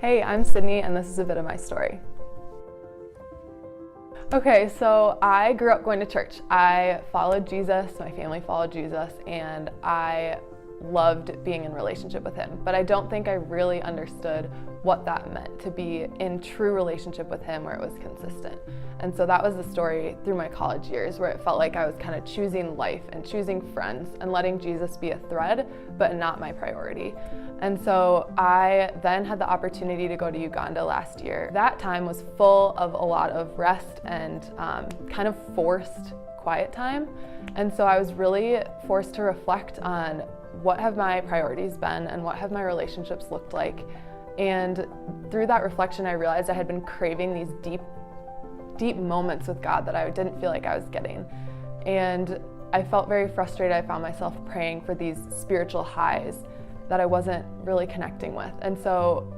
Hey, I'm Sydney, and this is a bit of my story. Okay, so I grew up going to church. I followed Jesus, my family followed Jesus, and I loved being in relationship with him. But I don't think I really understood what that meant to be in true relationship with him where it was consistent. And so that was the story through my college years where it felt like I was kind of choosing life and choosing friends and letting Jesus be a thread, but not my priority. And so I then had the opportunity to go to Uganda last year. That time was full of a lot of rest and kind of forced quiet time. And so I was really forced to reflect on what have my priorities been and what have my relationships looked like. And through that reflection, I realized I had been craving these deep moments with God that I didn't feel like I was getting. And I felt very frustrated. I found myself praying for these spiritual highs that I wasn't really connecting with. And so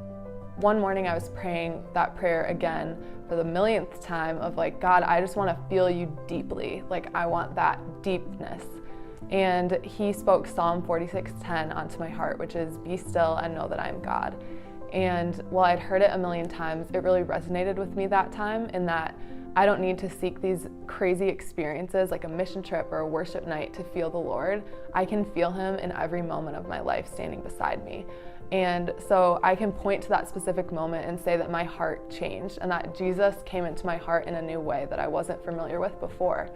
one morning I was praying that prayer again for the millionth time of like, God, I just want to feel you deeply. Like I want that deepness. And he spoke Psalm 46:10 onto my heart, which is, be still and know that I am God. And while I'd heard it a million times, it really resonated with me that time in that I don't need to seek these crazy experiences like a mission trip or a worship night to feel the Lord. I can feel him in every moment of my life standing beside me. And so I can point to that specific moment and say that my heart changed and that Jesus came into my heart in a new way that I wasn't familiar with before.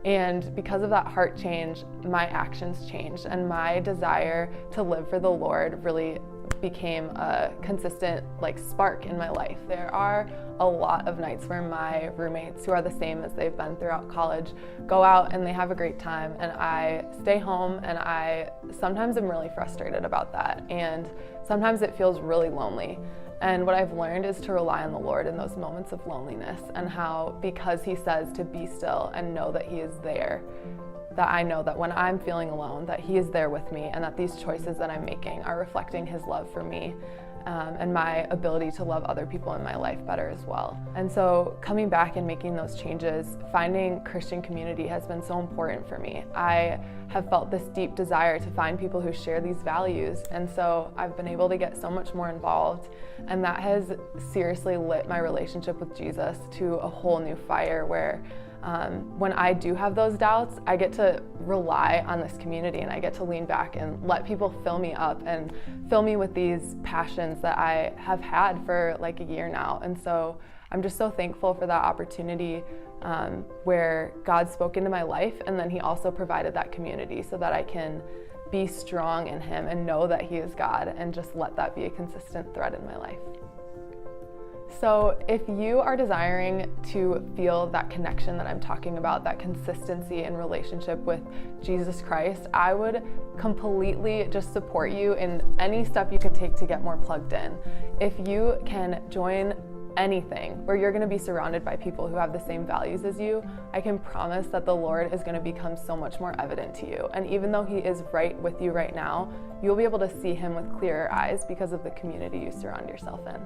And because of that heart change, my actions changed and my desire to live for the Lord really became a consistent spark in my life. There are a lot of nights where my roommates, who are the same as they've been throughout college, go out and they have a great time, and I stay home, and I sometimes am really frustrated about that, and sometimes it feels really lonely. And what I've learned is to rely on the Lord in those moments of loneliness, and how because he says to be still and know that he is there, that I know that when I'm feeling alone, that he is there with me, and that these choices that I'm making are reflecting his love for me and my ability to love other people in my life better as well. And so coming back and making those changes, finding Christian community has been so important for me. I have felt this deep desire to find people who share these values, and so I've been able to get so much more involved, and that has seriously lit my relationship with Jesus to a whole new fire where when I do have those doubts, I get to rely on this community, and I get to lean back and let people fill me up and fill me with these passions that I have had for like a year now. And so I'm just so thankful for that opportunity where God spoke into my life, and then he also provided that community so that I can be strong in him and know that he is God, and just let that be a consistent thread in my life. So if you are desiring to feel that connection that I'm talking about, that consistency in relationship with Jesus Christ, I would completely just support you in any step you can take to get more plugged in. If you can join anything where you're going to be surrounded by people who have the same values as you, I can promise that the Lord is going to become so much more evident to you. And even though he is right with you right now, you'll be able to see him with clearer eyes because of the community you surround yourself in.